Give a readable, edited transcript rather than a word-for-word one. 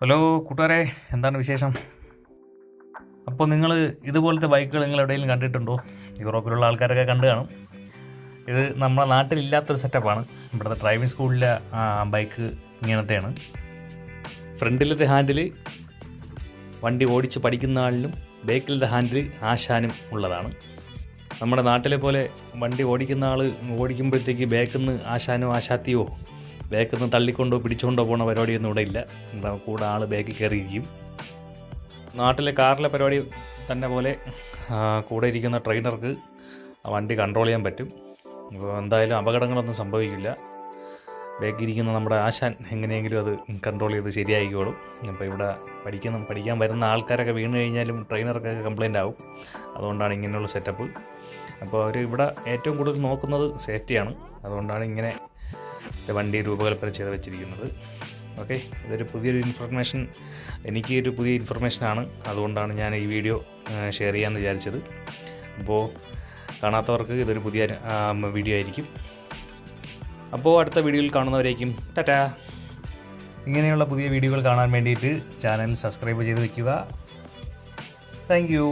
Hello കൂട്ടുകാരെ, എന്താണ് വിശേഷം? അപ്പോൾ നിങ്ങൾ ഇതുപോലത്തെ ബൈക്കുകൾ നിങ്ങൾ എവിടെയെങ്കിലും കണ്ടിട്ടുണ്ടോ? യൂറോപ്പിലുള്ള ആൾക്കാരൊക്കെ കണ്ടു കാണും. ഇത് നമ്മുടെ നാട്ടിലില്ലാത്തൊരു സെറ്റപ്പാണ്. ഇവിടുത്തെ ഡ്രൈവിംഗ് സ്കൂളിലെ ബൈക്ക് ഇങ്ങനത്തെയാണ്. ഫ്രണ്ടിലത്തെ ഹാൻഡിൽ വണ്ടി ഓടിച്ച് പഠിക്കുന്ന ആളിനും ബാക്കിലത്തെ ഹാൻഡിൽ ആശാനും ഉള്ളതാണ്. നമ്മുടെ നാട്ടിലെ പോലെ വണ്ടി ഓടിക്കുന്ന ആൾ ഓടിക്കുമ്പോഴത്തേക്ക് ബാക്കിൽ നിന്ന് ആശാനോ ആശാത്തിയോ ബാക്കിൽ നിന്ന് തള്ളിക്കൊണ്ടോ പിടിച്ചുകൊണ്ടോ പോകുന്ന പരിപാടിയൊന്നും ഇവിടെ ഇല്ല. കൂടെ ആൾ ബാക്കിൽ കയറിയിരിക്കും. നാട്ടിലെ കാറിലെ പരിപാടി തന്നെ പോലെ കൂടെ ഇരിക്കുന്ന ട്രെയിനർക്ക് വണ്ടി കൺട്രോൾ ചെയ്യാൻ പറ്റും. അപ്പോൾ എന്തായാലും അപകടങ്ങളൊന്നും സംഭവിക്കില്ല. ബാക്കിരിക്കുന്ന നമ്മുടെ ആശാൻ എങ്ങനെയെങ്കിലും അത് കൺട്രോൾ ചെയ്ത് ശരിയായിക്കോളും. അപ്പോൾ ഇവിടെ പഠിക്കാൻ വരുന്ന ആൾക്കാരൊക്കെ വീണ് കഴിഞ്ഞാലും ട്രെയിനർക്കൊക്കെ കംപ്ലൈൻ്റ് ആവും. അതുകൊണ്ടാണ് ഇങ്ങനെയുള്ള സെറ്റപ്പ്. അപ്പോൾ അവർ ഇവിടെ ഏറ്റവും കൂടുതൽ നോക്കുന്നത് സേഫ്റ്റിയാണ്. അതുകൊണ്ടാണ് ഇങ്ങനെ വണ്ടി രൂപകൽപ്പന ചെയ്ത് വെച്ചിരിക്കുന്നത്. ഓക്കെ, ഇതൊരു പുതിയൊരു ഇൻഫർമേഷൻ, എനിക്കൊരു പുതിയ ഇൻഫർമേഷനാണ്. അതുകൊണ്ടാണ് ഞാൻ ഈ വീഡിയോ ഷെയർ ചെയ്യാമെന്ന് വിചാരിച്ചത്. അപ്പോൾ കാണാത്തവർക്ക് ഇതൊരു പുതിയ വീഡിയോ ആയിരിക്കും. അപ്പോൾ അടുത്ത വീഡിയോയിൽ കാണുന്നവരേക്കും ടാറ്റാ. ഇങ്ങനെയുള്ള പുതിയ വീഡിയോകൾ കാണാൻ വേണ്ടിയിട്ട് ചാനൽ സബ്സ്ക്രൈബ് ചെയ്ത് വയ്ക്കുക. Thank you.